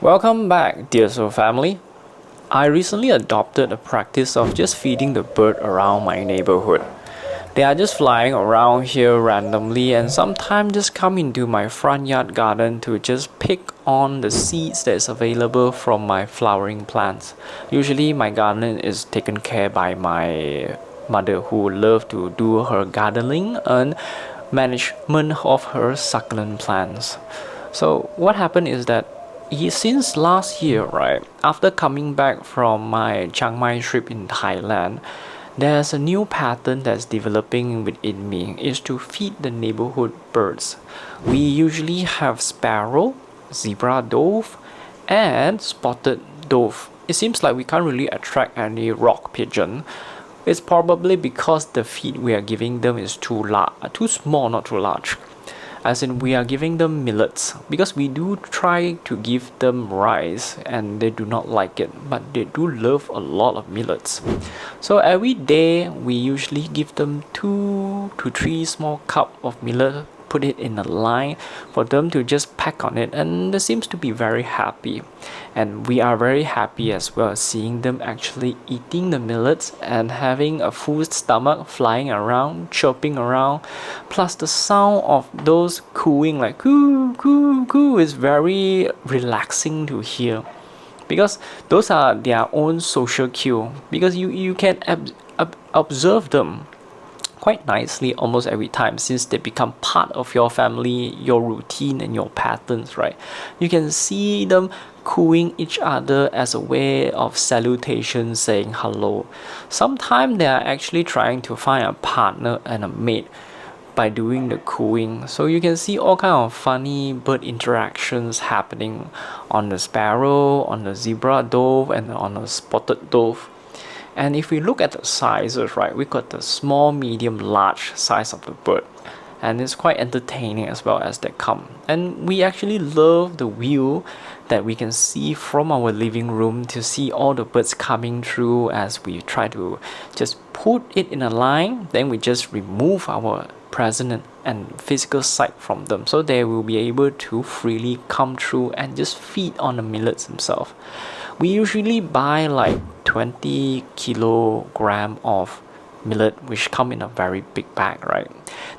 Welcome back, dear soul family. I recently adopted a practice of just feeding the bird around my neighborhood. They are just flying around here randomly and sometimes just come into my front yard garden to just pick on the seeds that is available from my flowering plants. Usually my garden is taken care by my mother who loves to do her gardening and management of her succulent plants. So what happened is that since last year, right, after coming back from my Chiang Mai trip in Thailand, there's a new pattern that's developing within me is to feed the neighborhood birds. We usually have sparrow, zebra dove, and spotted dove. It seems like we can't really attract any rock pigeon. It's probably because the feed we are giving them is too small, not too large. As in, we are giving them millets because we do try to give them rice and they do not like it, but they do love a lot of millets. So every day we usually give them 2 to 3 small cup of millet, put it in a line for them to just peck on it, and they seems to be very happy. And we are very happy as well seeing them actually eating the millets and having a full stomach, flying around, chirping around, plus the sound of those cooing like coo coo coo is very relaxing to hear, because those are their own social cue, because you can observe them quite nicely almost every time since they become part of your family, your routine and your patterns, right? You can see them cooing each other as a way of salutation, saying hello. Sometimes they are actually trying to find a partner and a mate by doing the cooing. So you can see all kind of funny bird interactions happening on the sparrow, on the zebra dove and on the spotted dove. And if we look at the sizes, right, we got the small, medium, large size of the bird. And it's quite entertaining as well as they come. And we actually love the view that we can see from our living room to see all the birds coming through as we try to just put it in a line. Then we just remove our present and physical sight from them, so they will be able to freely come through and just feed on the millets themselves. We usually buy like 20 kilogram of millet, which come in a very big bag, right?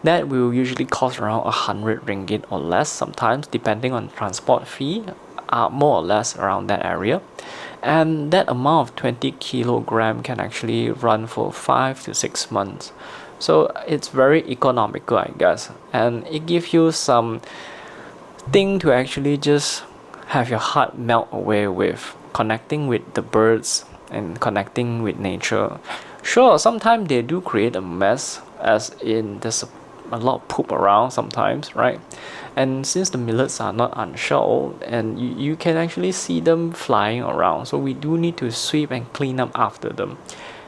That will usually cost around 100 ringgit or less, sometimes depending on transport fee, more or less around that area. And that amount of 20 kilogram can actually run for 5 to 6 months. So it's very economical, I guess, and it gives you some thing to actually just have your heart melt away with, connecting with the birds and connecting with nature. Sure, sometimes they do create a mess, as in there's a lot of poop around sometimes, right? And since the millets are not unshelled, and you can actually see them flying around, so we do need to sweep and clean up after them.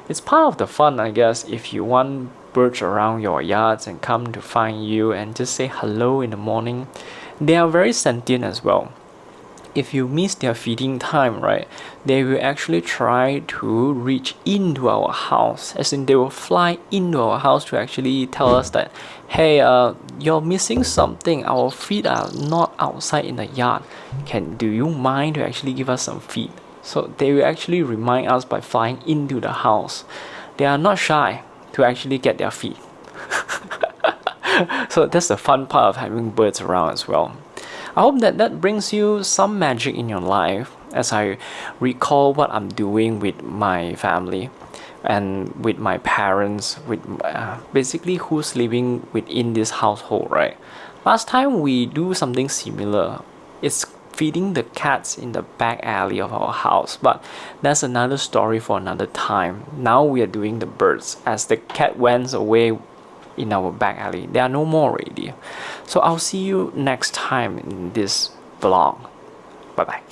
It's part of the fun, I guess, if you want birds around your yards and come to find you and just say hello in the morning. They are very sentient as well. If you miss their feeding time, right, they will actually try to reach into our house, as in they will fly into our house to actually tell us that, hey, you're missing something, our feet are not outside in the yard, do you mind to actually give us some feed? So they will actually remind us by flying into the house. They are not shy to actually get their feed. So that's the fun part of having birds around as well. I hope that brings you some magic in your life as I recall what I'm doing with my family and with my parents, with basically who's living within this household, right? Last time we do something similar. It's feeding the cats in the back alley of our house, but that's another story for another time. Now we are doing the birds, as the cat went away in our back alley. There are no more already. So I'll see you next time in this vlog. Bye bye.